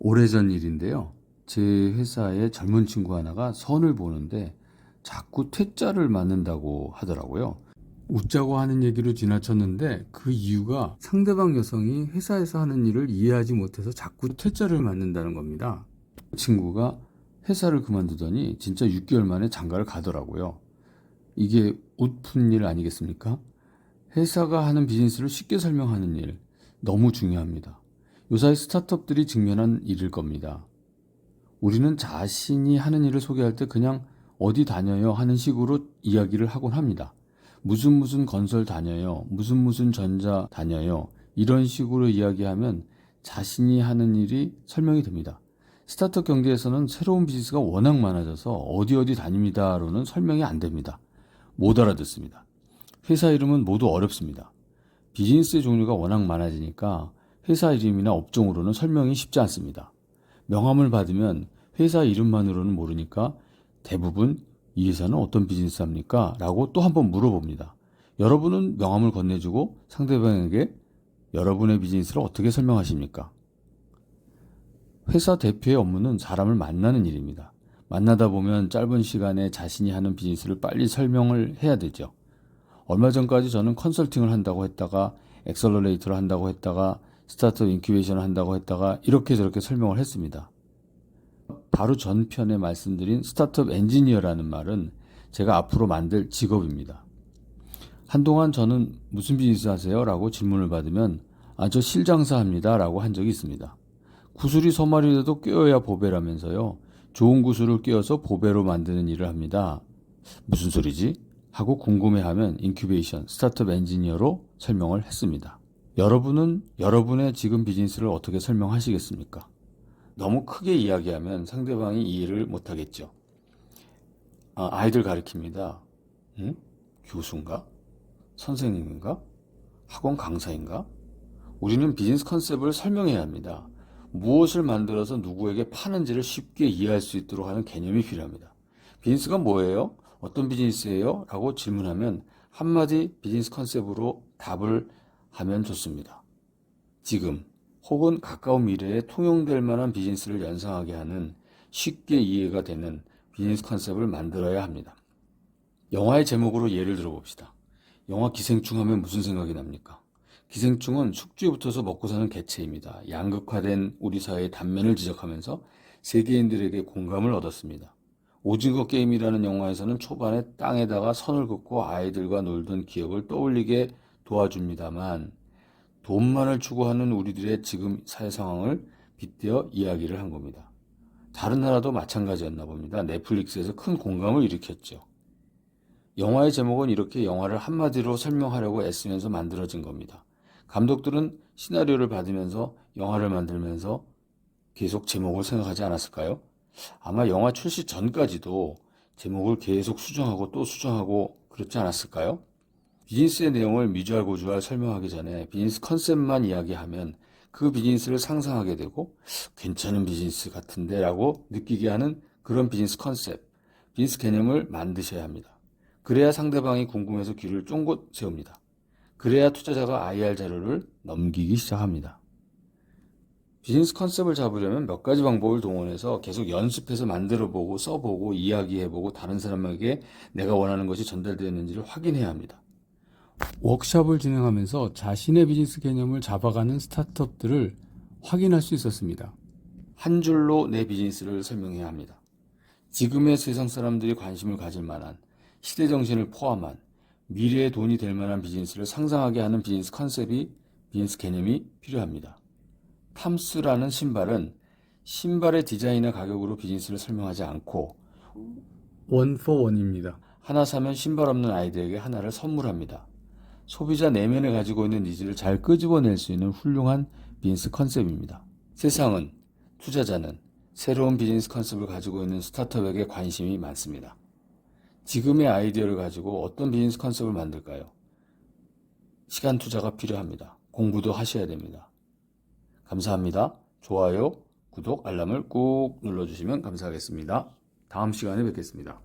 오래전 일인데요. 제 회사에 젊은 친구 하나가 선을 보는데 자꾸 퇴짜를 맞는다고 하더라고요. 웃자고 하는 얘기로 지나쳤는데 그 이유가 상대방 여성이 회사에서 하는 일을 이해하지 못해서 자꾸 퇴짜를 맞는다는 겁니다. 그 친구가 회사를 그만두더니 진짜 6개월 만에 장가를 가더라고요. 이게 웃픈 일 아니겠습니까? 회사가 하는 비즈니스를 쉽게 설명하는 일 너무 중요합니다. 요사이 스타트업들이 직면한 일일 겁니다. 우리는 자신이 하는 일을 소개할 때 그냥 어디 다녀요 하는 식으로 이야기를 하곤 합니다. 무슨 건설 다녀요, 무슨 전자 다녀요, 이런 식으로 이야기하면 자신이 하는 일이 설명이 됩니다. 스타트업 경제에서는 새로운 비즈니스가 워낙 많아져서 어디 다닙니다로는 설명이 안 됩니다. 못 알아듣습니다. 회사 이름은 모두 어렵습니다. 비즈니스의 종류가 워낙 많아지니까 회사 이름이나 업종으로는 설명이 쉽지 않습니다. 명함을 받으면 회사 이름만으로는 모르니까 대부분 이 회사는 어떤 비즈니스 합니까? 라고 또 한 번 물어봅니다. 여러분은 명함을 건네주고 상대방에게 여러분의 비즈니스를 어떻게 설명하십니까? 회사 대표의 업무는 사람을 만나는 일입니다. 만나다 보면 짧은 시간에 자신이 하는 비즈니스를 빨리 설명을 해야 되죠. 얼마 전까지 저는 컨설팅을 한다고 했다가 엑셀러레이터를 한다고 했다가 스타트업 인큐베이션을 한다고 했다가 이렇게 저렇게 설명을 했습니다. 바로 전편에 말씀드린 스타트업 엔지니어라는 말은 제가 앞으로 만들 직업입니다. 한동안 저는 무슨 비즈니스 하세요? 라고 질문을 받으면 저 실장사 합니다 라고 한 적이 있습니다. 구슬이 서말이라도 꿰어야 보배라면서요. 좋은 구슬을 꿰어서 보배로 만드는 일을 합니다. 무슨 소리지? 하고 궁금해하면 인큐베이션, 스타트업 엔지니어로 설명을 했습니다. 여러분은 여러분의 지금 비즈니스를 어떻게 설명하시겠습니까? 너무 크게 이야기하면 상대방이 이해를 못하겠죠. 아이들 가르칩니다. 응? 교수인가? 선생님인가? 학원 강사인가? 우리는 비즈니스 컨셉을 설명해야 합니다. 무엇을 만들어서 누구에게 파는지를 쉽게 이해할 수 있도록 하는 개념이 필요합니다. 비즈니스가 뭐예요? 어떤 비즈니스예요? 라고 질문하면 한마디 비즈니스 컨셉으로 답을 하면 좋습니다. 지금 혹은 가까운 미래에 통용될 만한 비즈니스를 연상하게 하는 쉽게 이해가 되는 비즈니스 컨셉을 만들어야 합니다. 영화의 제목으로 예를 들어봅시다. 영화 기생충 하면 무슨 생각이 납니까? 기생충은 숙주에 붙어서 먹고 사는 개체입니다. 양극화된 우리 사회의 단면을 지적하면서 세계인들에게 공감을 얻었습니다. 오징어 게임이라는 영화에서는 초반에 땅에다가 선을 긋고 아이들과 놀던 기억을 떠올리게 도와줍니다만 돈만을 추구하는 우리들의 지금 사회 상황을 빗대어 이야기를 한 겁니다. 다른 나라도 마찬가지였나 봅니다. 넷플릭스에서 큰 공감을 일으켰죠. 영화의 제목은 이렇게 영화를 한마디로 설명하려고 애쓰면서 만들어진 겁니다. 감독들은 시나리오를 받으면서 영화를 만들면서 계속 제목을 생각하지 않았을까요? 아마 영화 출시 전까지도 제목을 계속 수정하고 또 수정하고 그렇지 않았을까요? 비즈니스의 내용을 미주알 고주알 설명하기 전에 비즈니스 컨셉만 이야기하면 그 비즈니스를 상상하게 되고 괜찮은 비즈니스 같은데 라고 느끼게 하는 그런 비즈니스 컨셉, 비즈니스 개념을 만드셔야 합니다. 그래야 상대방이 궁금해서 귀를 쫑긋 세웁니다. 그래야 투자자가 IR 자료를 넘기기 시작합니다. 비즈니스 컨셉을 잡으려면 몇 가지 방법을 동원해서 계속 연습해서 만들어보고 써보고 이야기해보고 다른 사람에게 내가 원하는 것이 전달되었는지를 확인해야 합니다. 워크숍을 진행하면서 자신의 비즈니스 개념을 잡아가는 스타트업들을 확인할 수 있었습니다. 한 줄로 내 비즈니스를 설명해야 합니다. 지금의 세상 사람들이 관심을 가질 만한 시대 정신을 포함한 미래의 돈이 될 만한 비즈니스를 상상하게 하는 비즈니스 컨셉이 비즈니스 개념이 필요합니다. 탐스라는 신발은 신발의 디자인과 가격으로 비즈니스를 설명하지 않고 원 포 원입니다. 하나 사면 신발 없는 아이들에게 하나를 선물합니다. 소비자 내면에 가지고 있는 니즈를 잘 끄집어낼 수 있는 훌륭한 비즈니스 컨셉입니다. 세상은, 투자자는 새로운 비즈니스 컨셉을 가지고 있는 스타트업에게 관심이 많습니다. 지금의 아이디어를 가지고 어떤 비즈니스 컨셉을 만들까요? 시간 투자가 필요합니다. 공부도 하셔야 됩니다. 감사합니다. 좋아요, 구독, 알람을 꾹 눌러주시면 감사하겠습니다. 다음 시간에 뵙겠습니다.